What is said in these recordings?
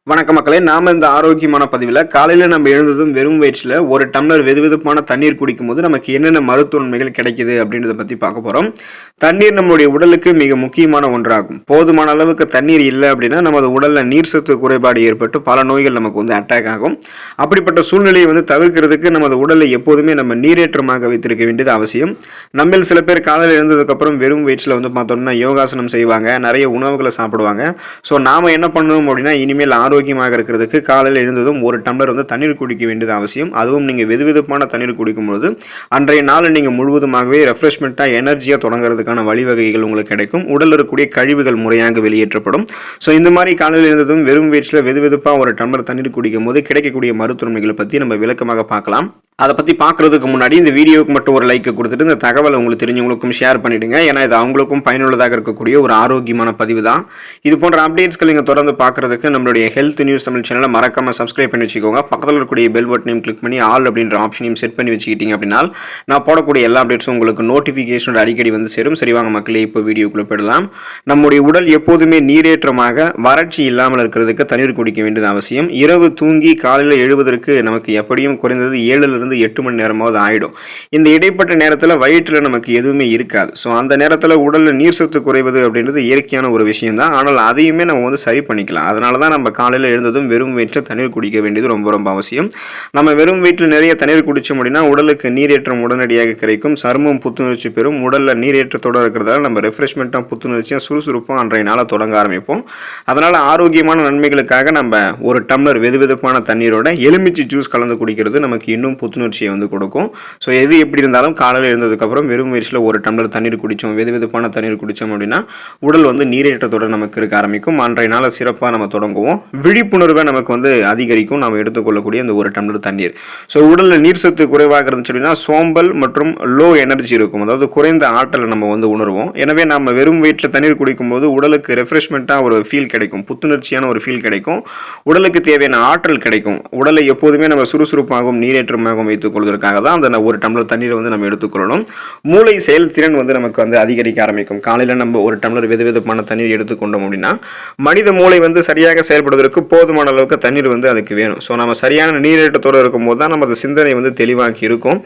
வணக்கம் மக்களே, நாம இந்த ஆரோக்கியமான பதிவில் காலையில் நம்ம எழுந்ததும் வெறும் வயிற்றில் ஒரு டம்ளர் வெதுவெதுப்பான தண்ணீர் குடிக்கும்போது நமக்கு என்னென்ன மருத்துவ நன்மைகள் கிடைக்குது அப்படின்றத பற்றி பார்க்க போகிறோம். தண்ணீர் நம்மளுடைய உடலுக்கு மிக முக்கியமான ஒன்றாகும். போதுமான அளவுக்கு தண்ணீர் இல்லை அப்படின்னா நமது உடலில் நீர் சத்து குறைபாடு ஏற்பட்டு பல நோய்கள் நமக்கு அட்டாக் ஆகும். அப்படிப்பட்ட சூழ்நிலையை தவிர்க்கிறதுக்கு நமது உடலை எப்போதுமே நம்ம நீரேற்றமாக வைத்திருக்க வேண்டியது அவசியம். நம்மில் சில பேர் காலையில் எழுந்ததுக்கப்புறம் வெறும் வயிற்றில் பார்த்தோம்னா யோகாசனம் செய்வாங்க, நிறைய உணவுகளை சாப்பிடுவாங்க. ஸோ நாம் என்ன பண்ணணும் அப்படின்னா, இனிமேல் ஆரோக்கியமாக இருக்கிறதுக்கு காலையில் எழுந்ததும் ஒரு டம்ளர் தண்ணீர் குடிக்க வேண்டியது அவசியம். அதுவும் நீங்கள் வெதுவெதுப்பான தண்ணீர் குடிக்கும்போது அன்றைய நாள் நீங்கள் முழுவதுமாகவே ரெஃப்ரெஷ்மெண்ட்டாக எனர்ஜியாக தொடங்குறதுக்கான வழிவகைகள் உங்களுக்கு கிடைக்கும். உடலில் இருக்கக்கூடிய கழிவுகள் முறையாக வெளியேற்றப்படும். ஸோ இந்த மாதிரி காலையில் எழுந்ததும் வெறும் வயிற்றில் வெதுவெதுப்பாக ஒரு டம்ளர் தண்ணீர் குடிக்கும் போது கிடைக்கக்கூடிய மருத்துவ நன்மைகளை பற்றி நம்ம விளக்கமாக பார்க்கலாம். அதை பற்றி பார்க்குறதுக்கு முன்னாடி இந்த வீடியோவுக்கு மட்டும் ஒரு லைக் கொடுத்துட்டு இந்த தகவலை உங்களுக்கு தெரிஞ்சவங்களுக்கும் ஷேர் பண்ணிவிடுங்க. ஏன்னா இது அவங்களுக்கும் பயனுள்ளதாக இருக்கக்கூடிய ஒரு ஆரோக்கியமான பதிவு தான். இது போன்ற அப்டேட்ஸ்கள் நீங்கள் தொடர்ந்து பார்க்குறதுக்கு நம்மளுடைய ஹெல்த் நியூஸ் தமிழ் சேனலை மறக்காமல் சப்ஸ்கிரைப் பண்ணி வச்சுக்கோங்க. பக்கத்தில் இருக்கக்கூடிய பெல் பட்டனையும் கிளிக் பண்ணி ஆல் அப்படின்ற ஆப்ஷனையும் செட் பண்ணி வச்சுக்கிட்டீங்க அப்படின்னா நான் போடக்கூடிய எல்லா அப்டேட்ஸும் உங்களுக்கு நோட்டிஃபிகேஷனோட அடிக்கடி சேரும். சரிவாங்க மக்களே, இப்போ வீடியோக்குள்ளே போயிடலாம். நம்முடைய உடல் எப்போதுமே நீரேற்றமாக வறட்சி இல்லாமல் இருக்கிறதுக்கு தண்ணீர் குடிக்க வேண்டியது அவசியம். இரவு தூங்கி காலையில் எழுவதற்கு நமக்கு எப்படியும் குறைந்தது 7 8 மணி நேரமாவது ஆகிடும். இந்த இடைப்பட்ட நேரத்தில் வயிற்றில் நமக்கு எதுவுமே இருக்காது. ஸோ அந்த நேரத்தில் உடலில் நீர் சத்து குறைவது அப்படின்றது இயற்கையான ஒரு விஷயம் தான். ஆனால் அதையுமே நம்ம சரி பண்ணிக்கலாம். அதனால தான் நம்ம காலையில் எழுந்ததும் வெறும் வயிற்றில் தண்ணீர் குடிக்க வேண்டியது ரொம்ப ரொம்ப அவசியம். நம்ம வெறும் வயிற்றில் நிறைய தண்ணீர் குடித்தோம் அப்படின்னா உடலுக்கு நீரேற்றம் உடனடியாக கிடைக்கும். சருமம் புத்துணர்ச்சி பெறும். உடலில் நீரேற்றத்தோடு இருக்கிறதால நம்ம ரெஃப்ரெஷ்மெண்ட்டாக புத்துணர்ச்சியாக சுறுசுறுப்பாக அன்றைய நாளை தொடங்க ஆரம்பிப்போம். அதனால் ஆரோக்கியமான நன்மைகளுக்காக நம்ம ஒரு டம்ளர் வெதுவெதுப்பான தண்ணீரோட எலுமிச்சை ஜூஸ் கலந்து குடிக்கிறது நமக்கு இன்னும் புத்துணர்ச்சியை கொடுக்கும். ஸோ எது எப்படி இருந்தாலும் காலையில் எழுந்ததுக்கப்புறம் வெறும் வயிற்றில் ஒரு டம்ளர் தண்ணீர் குடித்தோம், வெதுவெதுப்பான தண்ணீர் குடித்தோம் அப்படின்னா உடல் நீரேற்றத்தோடு நமக்கு இருக்க ஆரம்பிக்கும். அன்றைய நாளை சிறப்பாக நம்ம தொடங்குவோம். விழிப்புணர்வை நமக்கு அதிகரிக்கும் நாம் எடுத்துக்கொள்ளக்கூடிய அந்த ஒரு டம்ளர் தண்ணீர். ஸோ உடலில் நீர் சத்து குறைவாக இருந்துச்சு அப்படின்னா சோம்பல் மற்றும் லோ எனர்ஜி இருக்கும். அதாவது குறைந்த ஆற்றலை நம்ம உணர்வோம். எனவே நம்ம வெறும் வயிற்றில் தண்ணீர் குடிக்கும்போது உடலுக்கு ரெஃப்ரெஷ்மெண்ட்டாக ஒரு ஃபீல் கிடைக்கும், புத்துணர்ச்சியான ஒரு ஃபீல் கிடைக்கும், உடலுக்கு தேவையான ஆற்றல் கிடைக்கும். உடலை எப்போதுமே நம்ம சுறுசுறுப்பாகவும் நீரேற்றமாகவும் வைத்துக் கொள்வதற்காக தான் அந்த ஒரு டம்ளர் தண்ணீரை நம்ம எடுத்துக்கொள்ளணும். மூளை செயல்திறன் நமக்கு அதிகரிக்க ஆரம்பிக்கும். காலையில் நம்ம ஒரு டம்ளர் வெதுவெதுப்பான தண்ணீர் எடுத்துக்கொண்டோம் அப்படின்னா மனித மூளை சரியாக செயல்படுவதற்கு போதுமான அளவுக்கு தண்ணீர் அதுக்கு வேணும். ஸோ நம்ம சரியான நீரேற்றத்தோடு இருக்கும்போது தான் நமது சிந்தனை தெளிவாக்கி இருக்கும்.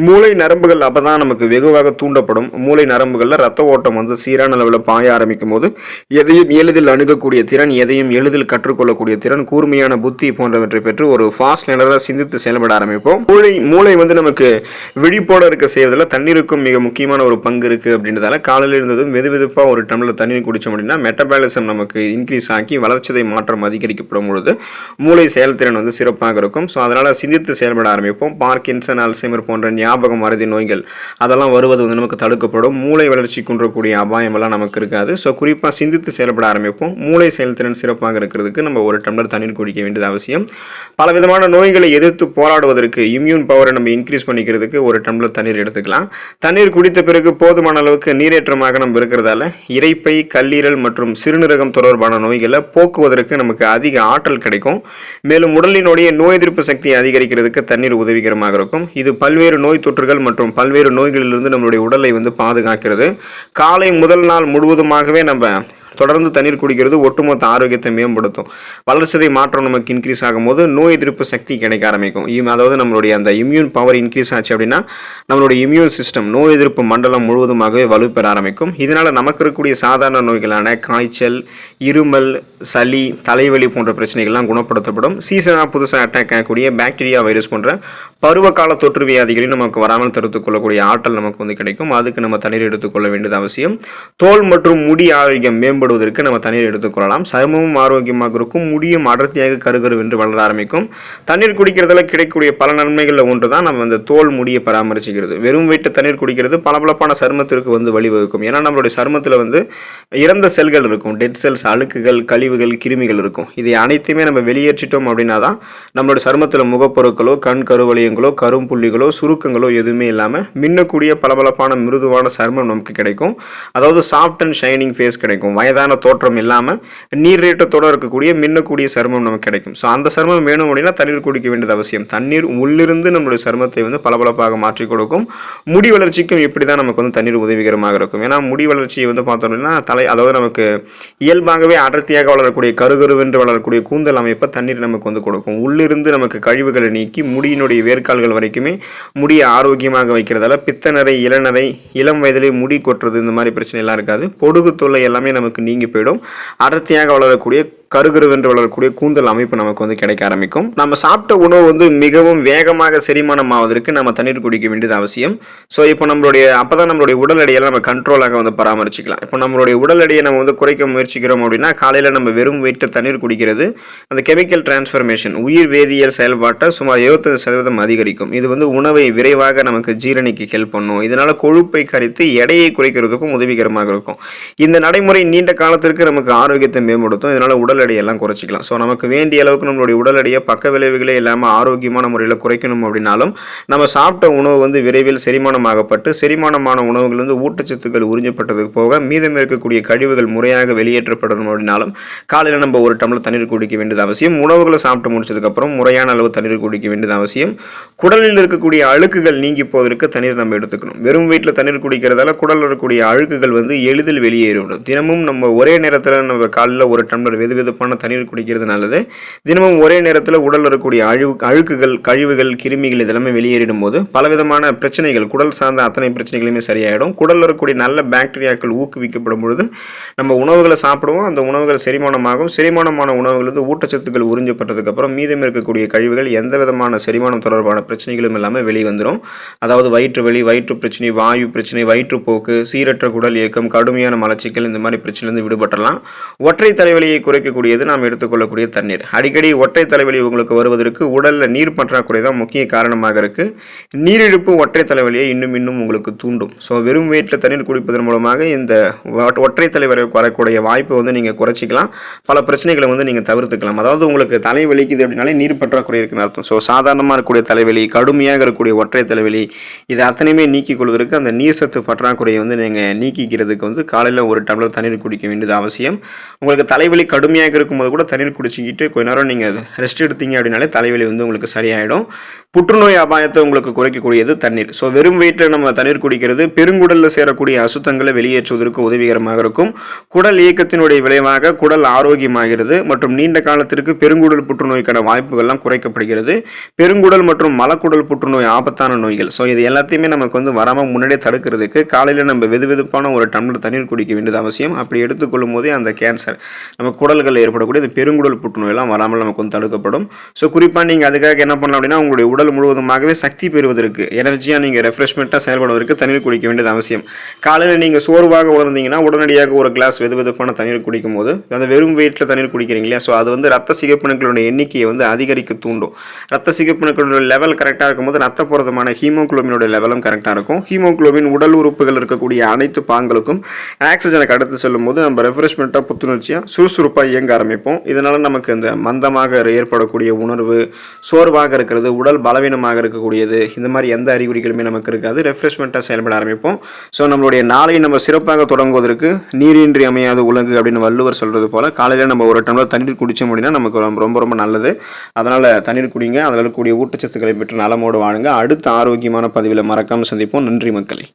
மூளை நரம்புகள் அப்போ தான் நமக்கு வெகுவாக தூண்டப்படும். மூளை நரம்புகளில் ரத்த ஓட்டம் சீரான அளவில் பாய ஆரம்பிக்கும் போது எதையும் எளிதில் அணுகக்கூடிய திறன், எதையும் எளிதில் கற்றுக்கொள்ளக்கூடிய திறன், கூர்மையான புத்தி போன்றவற்றை பெற்று ஒரு ஃபாஸ்ட் லேனராக சிந்தித்து செயல்பட ஆரம்பிப்போம். மூளை நமக்கு விழிப்போட இருக்க செய்வதில் தண்ணீருக்கும் மிக முக்கியமான ஒரு பங்கு இருக்குது. அப்படின்றதால காலையில் இருந்ததும் வெதுவெதுப்பாக ஒரு டம்ளர் தண்ணீர் குடித்தோம் அப்படின்னா மெட்டபாலிசம் நமக்கு இன்க்ரீஸ் ஆக்கி வளர்ச்சிதை மாற்றம் அதிகரிக்கப்படும் பொழுது மூளை செயல்திறன் சிறப்பாக இருக்கும். ஸோ அதனால் சிந்தித்து செயல்பட ஆரம்பிப்போம். பார்க்கின்சன், அல்சைமர் போன்ற ஞாபகம் மறதி நோய்கள் அதெல்லாம் வருவது நமக்கு தடுக்கப்படும். மூளை வளர்ச்சி குன்றக்கூடிய அபாயம் எல்லாம் நமக்கு இருக்காது. ஸோ குறிப்பாக சிந்தித்து செயல்பட ஆரம்பிப்போம். மூளை செயல்திறன் சிறப்பாக இருக்கிறதுக்கு நம்ம ஒரு டம்ளர் தண்ணீர் குடிக்க வேண்டியது அவசியம். பல விதமான நோய்களை எதிர்த்து போராடுவதற்கு இம்யூன் பவரை நம்ம இன்க்ரீஸ் பண்ணிக்கிறதுக்கு ஒரு டம்ளர் தண்ணீர் எடுத்துக்கலாம். தண்ணீர் குடித்த பிறகு போதுமான அளவுக்கு நீரேற்றமாக நம்ம இருக்கிறதால இரைப்பை, கல்லீரல் மற்றும் சிறுநீரகம் தொடர்பான நோய்களை போக்குவதற்கு நமக்கு அதிக ஆற்றல் கிடைக்கும். மேலும் உடலினுடைய நோய் எதிர்ப்பு சக்தியை அதிகரிக்கிறதுக்கு தண்ணீர் உதவிகரமாக இருக்கும். இது பல்வேறு நோய் தொற்றுகள் மற்றும் பல்வேறு நோய்களிலிருந்து நம்மளுடைய உடலை பாதுகாக்கிறது. காலை முதல் நாள் முழுவதுமாகவே நம்ம தொடர்ந்து தண்ணீர் குடிக்கிறது ஒட்டுமொத்த ஆரோக்கியத்தை மேம்படுத்தும். வளர்ச்சிதை மாற்றம் நமக்கு இன்க்ரீஸ் ஆகும்போது நோய் எதிர்ப்பு சக்தி கிடைக்க ஆரம்பிக்கும். அதாவது நம்மளுடைய அந்த இம்யூன் பவர் இன்க்ரீஸ் ஆச்சு அப்படின்னா நம்மளுடைய இம்யூன் சிஸ்டம், நோய் எதிர்ப்பு மண்டலம் முழுவதுமாகவே வலுப்பெற ஆரம்பிக்கும். இதனால் நமக்கு இருக்கக்கூடிய சாதாரண நோய்களான காய்ச்சல், இருமல், சளி, தலைவலி போன்ற பிரச்சனைகள்லாம் குணப்படுத்தப்படும். சீசனாக புதுசாக அட்டாக் ஆகக்கூடிய பாக்டீரியா, வைரஸ் போன்ற பருவகால தொற்று வியாதிகளையும் நமக்கு வராமல் தடுத்துக் கொள்ளக்கூடிய ஆற்றல் நமக்கு கிடைக்கும். அதுக்கு நம்ம தண்ணீர் எடுத்துக்கொள்ள வேண்டியது அவசியம். தோல் மற்றும் முடி ஆரோக்கியம் மேம்படுவதற்கு நம்ம தண்ணீர் எடுத்துக்கொள்ளலாம். சருமமும் ஆரோக்கியமாக இருக்கும். முடியும் அடர்த்தியாக கருகருவென்று வளர ஆரம்பிக்கும். தண்ணீர் குடிக்கிறதுல கிடைக்கக்கூடிய பல நன்மைகளில் ஒன்று தான் நம்ம அந்த தோல் முடியை பராமரிச்சுக்கிறது. வெறும் வயிற்று தண்ணீர் குடிக்கிறது பளபளப்பான சருமத்திற்கு வழிவகுக்கும். ஏன்னா நம்மளுடைய சருமத்தில் இறந்த செல்கள் இருக்கும், டெட் செல்ஸ், அழுக்குகள், கழிவுகள், கிருமிகள் இருக்கும். இதை அனைத்துமே நம்ம வெளியேற்றிட்டோம் அப்படின்னா தான் நம்மளுடைய சருமத்தில் முகப்பொருட்களோ, கண் கருவளையங்களோ, கரும்புள்ளிகளோ, சுருக்கங்களோ எதுவுமே இல்லாமல் மின்னக்கூடிய பளபளப்பான மிருதுவான சருமம் நமக்கு கிடைக்கும். அதாவது சாஃப்ட் அண்ட் ஷைனிங் ஃபேஸ் கிடைக்கும். வயதான வயதான தோற்றம் இல்லாமல் நீரேற்றத்தோடு இருக்கக்கூடிய மின்னக்கூடிய சருமம் நமக்கு கிடைக்கும். ஸோ அந்த சருமம் வேணும் அப்படின்னா தண்ணீர் குடிக்க வேண்டியது அவசியம். தண்ணீர் உள்ளிருந்து நம்மளுடைய சருமத்தை வந்து பளபளப்பாக மாற்றி கொடுக்கும். முடி வளர்ச்சிக்கும் இப்படி தான் நமக்கு வந்து தண்ணீர் உதவிகரமாக இருக்கும். ஏன்னா முடி வளர்ச்சியை வந்து பார்த்தோம் அப்படின்னா அதாவது நமக்கு இயல்பாகவே அடர்த்தியாக வளரக்கூடிய கருகருவென்று வளரக்கூடிய கூந்தல் அமைப்பை தண்ணீர் நமக்கு வந்து கொடுக்கும். உள்ளிருந்து நமக்கு கழிவுகளை நீக்கி முடியினுடைய வேர்க்கால்கள் வரைக்குமே முடியை ஆரோக்கியமாக வைக்கிறதால பித்தநரை, இளநரை, இளம் வயதிலே முடி கொட்டுறது இந்த மாதிரி பிரச்சனை எல்லாம் இருக்காது. பொடுகு தொல்லை எல்லாமே நமக்கு நீங்கி போயிடும். அடர்த்தியாக வளரக்கூடிய கருகருவென்று வளரக்கூடிய கூந்தல் அமைப்பு நமக்கு வந்து கிடைக்க ஆரம்பிக்கும். நம்ம சாப்பிட்ட உணவு வந்து மிகவும் வேகமாக செரிமானம் ஆவதற்கு நம்ம தண்ணீர் குடிக்க வேண்டியது அவசியம். ஸோ இப்போ அப்பதான் நம்மளுடைய உடல் எடையெல்லாம் நம்ம கண்ட்ரோலாக வந்து பராமரிச்சிக்கலாம். இப்போ நம்மளுடைய உடல் எடையை நம்ம வந்து குறைக்க முயற்சிக்கிறோம் அப்படின்னா காலையில் நம்ம வெறும் வயிற்று தண்ணீர் குடிக்கிறது அந்த கெமிக்கல் டிரான்ஸ்ஃபர்மேஷன் உயிர் வேதியியல் செயல்பாட்டை சுமார் 75% அதிகரிக்கும். இது வந்து உணவை விரைவாக நமக்கு ஜீரணிக்க ஹெல்ப் பண்ணும். இதனால கொழுப்பை கரைத்து எடையை குறைக்கிறதுக்கும் உதவிகரமாக இருக்கும். இந்த நடைமுறை நீண்ட காலத்திற்கு நமக்கு ஆரோக்கியத்தை மேம்படுத்தும். இதனால உடல் எடையெல்லாம் குறைச்சிக்கலாம். ஸோ நமக்கு வேண்டிய அளவுக்கு நம்மளுடைய உடல் எடையை பக்க விளைவுகளே இல்லாமல் ஆரோக்கியமான முறையில் குறைக்கணும் அப்படின்னாலும் நம்ம சாப்பிட்ட உணவு வந்து விரைவில் செரிமானமாகப்பட்டு செரிமானமான உணவுகள் வந்து ஊட்டச்சத்துக்கள் உறிஞ்சப்பட்டதுக்கு போக மீதம் இருக்கக்கூடிய கழிவுகள் முறையாக வெளியேற்றப்படணும் அப்படின்னாலும் காலையில் நம்ம ஒரு டம்ளர் தண்ணீர் குடிக்க வேண்டியது அவசியம். உணவுகளை சாப்பிட்டு முடிச்சதுக்கப்புறம் முறையான அளவு தண்ணீர் குடிக்க வேண்டியது அவசியம். குடலில் இருக்கக்கூடிய அழுக்குகள் நீங்கி போவதற்கு தண்ணீர் நம்ம எடுத்துக்கணும். வெறும் வயிற்றில் தண்ணீர் குடிக்கிறதால குடலில் இருக்கக்கூடிய அழுக்குகள் வந்து எளிதில் வெளியேறிவிடும். தினமும் நம்ம ஒரே நேரத்தில் நம்ம காலையில் ஒரு டம்ளர் வெதுவெதுப்பான தண்ணீர் குடிக்கிறது நல்லது. தினமும் ஒரே நேரத்தில் உடலில் இருக்கக்கூடிய அழுக்குகள், கழிவுகள், கிருமிகள் இதெல்லாமே வெளியேறிடும் போது பலவிதமான பிரச்சனைகள், குடல் சார்ந்த அத்தனை பிரச்சனைகளுமே சரியாயிடும். குடலில் இருக்கக்கூடிய நல்ல பாக்டீரியாக்கள் ஊக்குவிக்கப்படும் பொழுது நம்ம உணவுகளை சாப்பிடுவோம். அந்த உணவுகள் செரிமானமாகும். செரிமானமான உணவுகள் வந்து ஊட்டச்சத்துக்கள் உறிஞ்சப்பட்டதுக்கு அப்புறம் மீதம் இருக்கக்கூடிய கழிவுகள் எந்த விதமான செரிமானம் தொடர்பான பிரச்சனைகளும் இல்லாமல் வெளிவந்துடும். அதாவது வயிற்று வலி, வயிற்று பிரச்சனை, வாயு பிரச்சனை, வயிற்றுப்போக்கு, சீரற்ற குடல் இயக்கம், கடுமையான மலச்சிக்கல் இந்த மாதிரி பிரச்சனையிலிருந்து விடுபட்டலாம். ஒற்றை தலைவலியை குறைக்கக்கூடியது நாம் எடுத்துக்கொள்ளக்கூடிய தண்ணீர். அடிக்கடி ஒற்றை தலைவலி உங்களுக்கு வருவதற்கு உடலில் நீர் பற்றாக்குறை தான் முக்கிய காரணமாக இருக்கு. நீரிழப்பு ஒற்றை தலைவலியை இன்னும் உங்களுக்கு தூண்டும். ஸோ வெறும் வயிற்றில் தண்ணீர் குடிப்பதன் மூலமாக இந்த ஒற்றை தலைவலி வரக்கூடிய வாய்ப்பை வந்து நீங்கள் குறைச்சிக்கலாம். பல பிரச்சனைகளை வந்து நீங்கள் தவிர்த்துக்கலாம். அதாவது உங்களுக்கு தலைவலிக்குது அப்படின்னாலே நீர் பற்றாக்குறை இருக்குன்னு அர்த்தம். ஸோ சாதாரணமாக இருக்கக்கூடிய தலைவலி, கடுமையாக இருக்கக்கூடிய ஒற்றை தலைவலி இது அத்தனையுமே நீக்கிக் கொள்வதற்கு அந்த நீர் சத்து பற்றாக்குறையை வந்து நீங்கள் நீக்கிக்கிறதுக்கு வந்து காலையில் ஒரு டம்ளர் தண்ணீர் குடிக்க வேண்டியது அவசியம். உங்களுக்கு தலைவலி கடுமையாக இருக்கும்போது கூட தண்ணீர் குடிச்சிக்கிட்டு கொஞ்ச நேரம் நீங்கள் ரெஸ்ட் எடுத்தீங்க அப்படின்னாலே தலைவலி வந்து உங்களுக்கு சரியாயிடும். புற்றுநோய் அபாயத்தை உங்களுக்கு குறைக்கக்கூடியது தண்ணீர். ஸோ வெறும் வயிற்றில் நம்ம தண்ணீர் குடிக்கிறது பெருங்குடலில் சேரக்கூடிய அசுத்தங்களை வெளியேற்றுவதற்கு உதவிகரமாக இருக்கும். குடல் இயக்கத்தினுடைய விளைவாக குடல் ஆரோக்கியமாகிறது மற்றும் நீண்ட காலத்திற்கு பெருங்குடல் புற்றுநோய்க்கான வாய்ப்புகள்லாம் குறைக்கப்படுகிறது. பெருங்குடல் மற்றும் மலக்குடல் புற்றுநோய் ஆபத்தான நோய்கள். ஸோ இது எல்லாத்தையுமே நமக்கு வந்து வராமல் முன்னாடியே தடுக்கிறதுக்கு காலையில் நம்ம வெதுவெதுப்பான ஒரு டம்ளர் தண்ணீர் குடிக்க வேண்டியது அவசியம். அப்படி எடுத்துக்கொள்ளும் போதே அந்த கேன்சர் நம்ம குடல்களில் ஏற்படக்கூடிய இந்த பெருங்குடல் புற்றுநோயெல்லாம் வராமல் நமக்கு வந்து தடுக்கப்படும். ஸோ குறிப்பாக நீங்கள் அதுக்காக என்ன பண்ணலாம் அப்படின்னா உங்களுடைய உடல் முழுவதுமாகவே சக்தி பெறுவதற்கு, எனர்ஜியாக நீங்கள் ரெஃப்ரெஷ்மெண்ட்டாக செயல்படுவதற்கு தண்ணீர் குடிக்க வேண்டியது அவசியம். காலையில் நீங்கள் சோர்வாக உணர்ந்தீங்கன்னா உடனடியாக ஒரு கிளாஸ் வெதுவெதுப்பான தண்ணீர் குடிக்கும் போது அந்த வெறும் வயிற்றில் தண்ணீர் குடிக்கிறீங்க இல்லையா, ஸோ அது வந்து ரத்த சிகப்பணுக்களுடைய எண்ணிக்கையை வந்து அதிகரிக்க தூண்டும். ரத்த சிகப்பணுக்களுடைய லெவல் கரெக்டாக இருக்கும்போது ரத்த புரதமான ஹீமோகுளோபினுடைய லெவலும் கரெக்டாக இருக்கும். ஹீமோகுளோபின் உடல் உறுப்புகள் இருக்கக்கூடிய அனைத்து பாங்களுக்கும் ஆக்சிஜனை கடத்து செல்லும் போது நம்ம ரெஃப்ரெஷ்மெண்ட்டாக புத்துணர்ச்சியாக சுறுசுறுப்பாக இயங்க ஆரம்பிப்போம். இதனால் நமக்கு இந்த மந்தமாக ஏற்படக்கூடிய உணர்வு, சோர்வாக இருக்கிறது, உடல் பலவீனமாக இருக்கக்கூடியது இந்த மாதிரி எந்த அறிகுறிகளுமே நமக்கு இருக்காது. ரெஃப்ரெஷ்மெண்ட்டாக செயல்பட ஆரம்பிப்போம். ஸோ நம்மளுடைய நாளை நம்ம சிறப்பாக தொடங்குவதற்கு நீரின்றி அமையாத உலகு அப்படின்னு வள்ளுவர் சொல்கிறது போல் காலையில் நம்ம ஒரு டம்ளர் தண்ணீர் குடித்தோம் அப்படின்னா நமக்கு ரொம்ப ரொம்ப நல்லது. அதனால் தண்ணீர் குடிங்க. அதில் இருக்கக்கூடிய ஊட்டச்சத்துக்களை பெற்று நலமோடு வாழுங்க. அடுத்த ஆரோக்கியமான பதிவில் மறக்காமல் சந்திப்போம். நன்றி மக்களே.